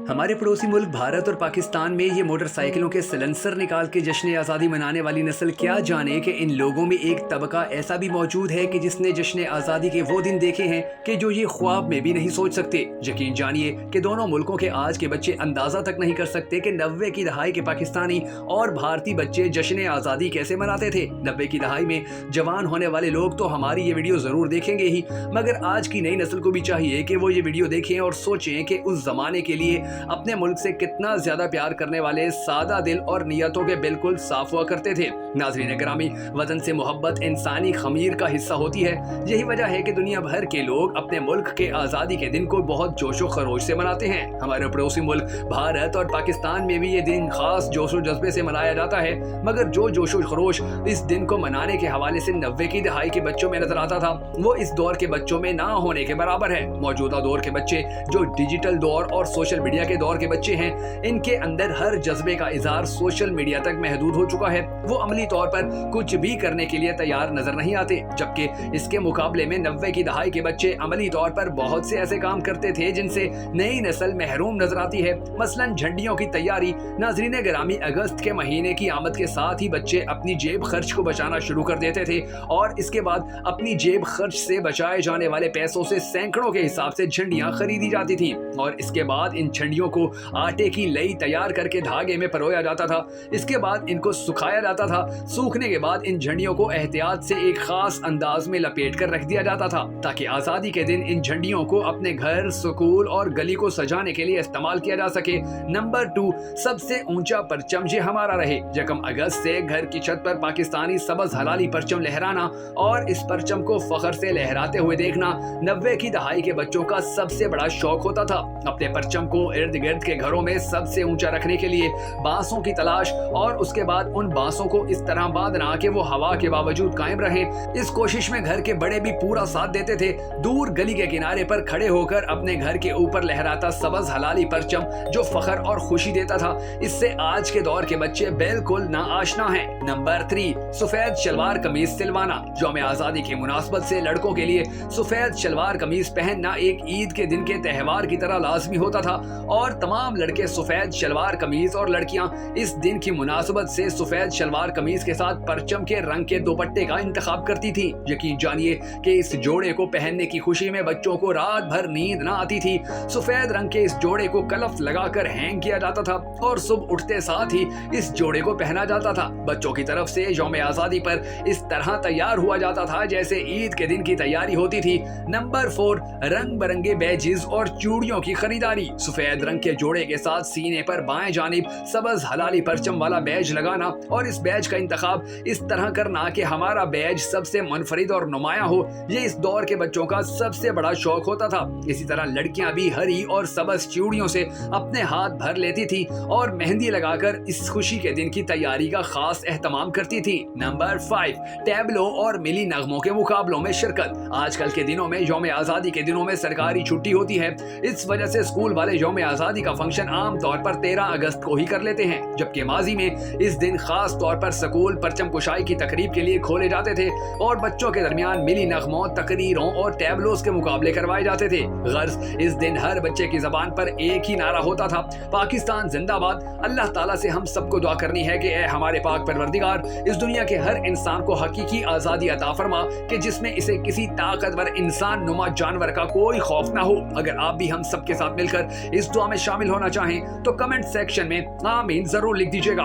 हमारे पड़ोसी मुल्क भारत और पाकिस्तान में ये मोटरसाइकिलों के सिलेंसर निकाल के जश्न आज़ादी मनाने वाली नस्ल क्या जाने कि इन लोगों में एक तबका ऐसा भी मौजूद है कि जिसने जश्न आज़ादी के वो दिन देखे हैं कि जो ये ख्वाब में भी नहीं सोच सकते। यकीन जानिए कि दोनों मुल्कों के आज के बच्चे अंदाजा तक नहीं कर सकते कि 90 की दहाई के पाकिस्तानी और भारतीय बच्चे जश्न आज़ादी कैसे मनाते थे। 90 की दहाई में जवान होने वाले लोग तो हमारी ये वीडियो जरूर देखेंगे ही, मगर आज की नई नस्ल को भी चाहिए कि वो ये वीडियो देखें और सोचें कि उस जमाने के लिए अपने मुल्क से कितना ज्यादा प्यार करने वाले सादा दिल और नियतों के बिल्कुल साफ हुआ करते थे। नाज़रीन ग्रामी, वतन से मोहब्बत इंसानी खमीर का हिस्सा होती है। यही वजह है कि दुनिया भर के लोग अपने मुल्क के आज़ादी के दिन को बहुत जोशो खरोश से मनाते हैं। हमारे पड़ोसी मुल्क भारत और पाकिस्तान में भी ये दिन खास जोशो जज्बे से मनाया जाता है, मगर जो जोशो खरोश इस दिन को मनाने के हवाले से 90 की दहाई के बच्चों में नजर आता था, वो इस दौर के बच्चों में ना होने के बराबर है। मौजूदा दौर के बच्चे जो डिजिटल दौर और सोशल मीडिया के दौर के बच्चे हैं, इनके अंदर हर जज्बे का इजहार सोशल मीडिया तक महदूद हो चुका है। वो अमली तौर पर कुछ भी करने के लिए तैयार नजर नहीं आते, जबकि इसके मुकाबले में 90 की दहाई के बच्चे अमली तौर पर बहुत से ऐसे काम करते थे जिनसे नई नस्ल महरूम नजर आती है। मसलन झंडियों की तैयारी। नाज़रीन गिरामी, अगस्त के महीने की आमद के साथ ही बच्चे अपनी जेब खर्च को बचाना शुरू कर देते थे और इसके बाद अपनी जेब खर्च से बचाए जाने वाले पैसों से सैकड़ों के हिसाब से झंडियां खरीदी जाती थी और इसके बाद इन झंडियों को आटे की लई तैयार करके धागे में परोया जाता था। इसके बाद इनको सुखाया जाता था। सूखने के बाद इन झंडियों को एहतियात से एक खास अंदाज में लपेट कर रख दिया जाता था ताकि आज़ादी के दिन इन झंडियों को अपने घर, स्कूल और गली को सजाने के लिए इस्तेमाल किया जा सके। नंबर 2, सबसे ऊंचा परचम ये हमारा रहे। यकम अगस्त से घर की छत पर पाकिस्तानी सबज हलाली परचम लहराना और इस परचम को फख्र से लहराते हुए देखना 90 की दहाई के बच्चों का सबसे बड़ा शौक होता था। अपने परचम को इर्द गिर्द के घरों में सबसे ऊंचा रखने के लिए बांसों की तलाश और उसके बाद उन बांसों को इस तरह बांधना कि वो हवा के बावजूद कायम रहे। इस कोशिश में घर के बड़े भी पूरा साथ देते थे। दूर गली के किनारे पर खड़े होकर अपने घर के ऊपर लहराता सबज हलाली परचम जो फख्र और खुशी देता था, इससे आज के दौर के बच्चे बिल्कुल ना आशना हैं। नंबर 3, सफेद शलवार कमीज सिलवाना। यौम आज़ादी की मुनासबत से लड़कों के लिए सफेद शलवार कमीज पहनना एक ईद के दिन के त्यौहार की तरह लाजमी होता था और तमाम लड़के सफेद शलवार कमीज और लड़कियां इस दिन की मुनासबत से सफेद शलवार कमीज के साथ परचम के रंग के दुपट्टे का इंतखाब करती थी। यकीन जानिए कि इस जोड़े को पहनने की खुशी में बच्चों को रात भर नींद ना आती थी। सफेद रंग के इस जोड़े को कलफ लगाकर हैंग किया जाता था और सुबह उठते साथ ही इस जोड़े को पहना जाता था। बच्चों की तरफ से यौम आज़ादी पर इस तरह तैयार हुआ जाता था जैसे ईद के दिन की तैयारी होती थी। नंबर 4, रंग बिरंगे बैजेस और चूड़ियों की खरीदारी। सफेद रंग के जोड़े के साथ सीने पर बाएं जानिब सबज हलाली परचम वाला बैज लगाना और इस बैज का इंतखाब इस तरह करना कि हमारा बैज सबसे मुनफरिद और नुमाया हो, ये इस दौर के बच्चों का सबसे बड़ा शौक होता था। इसी तरह लड़कियां भी हरी और सबज चूड़ियों से अपने हाथ भर लेती थी और मेहंदी लगाकर इस खुशी के दिन की तैयारी का खास एहतमाम करती थी। नंबर 5, टैबलो और मिली नगमों के मुकाबलों में शिरकत। आजकल के दिनों में यौम आज़ादी के दिनों में सरकारी छुट्टी होती है, इस वजह से स्कूल वाले यौम आज़ादी का फंक्शन आम तौर पर 13 अगस्त को ही कर लेते हैं, जबकि माजी में इस दिन खास तौर पर स्कूल परचम कुशाई की तकरीब के लिए खोले जाते थे और बच्चों के दरमियान मिली नगमों, तकरीरों और टैबलोस के मुकाबले करवाए जाते थे। गर्ज इस दिन हर बच्चे की जबान पर एक ही नारा होता था, पाकिस्तान जिंदाबाद। अल्लाह ताला से हम सबको दुआ करनी है कि ए हमारे पाक परवरदिगार, इस दुनिया के हर इंसान को हकीकी आज़ादी अता फरमा कि जिसमें इसे किसी ताकतवर इंसान नुमा जानवर का कोई खौफ ना हो। अगर आप भी हम सबके साथ मिलकर इस दुआ में शामिल होना चाहें तो कमेंट सेक्शन में आमीन जरूर लिख दीजिएगा।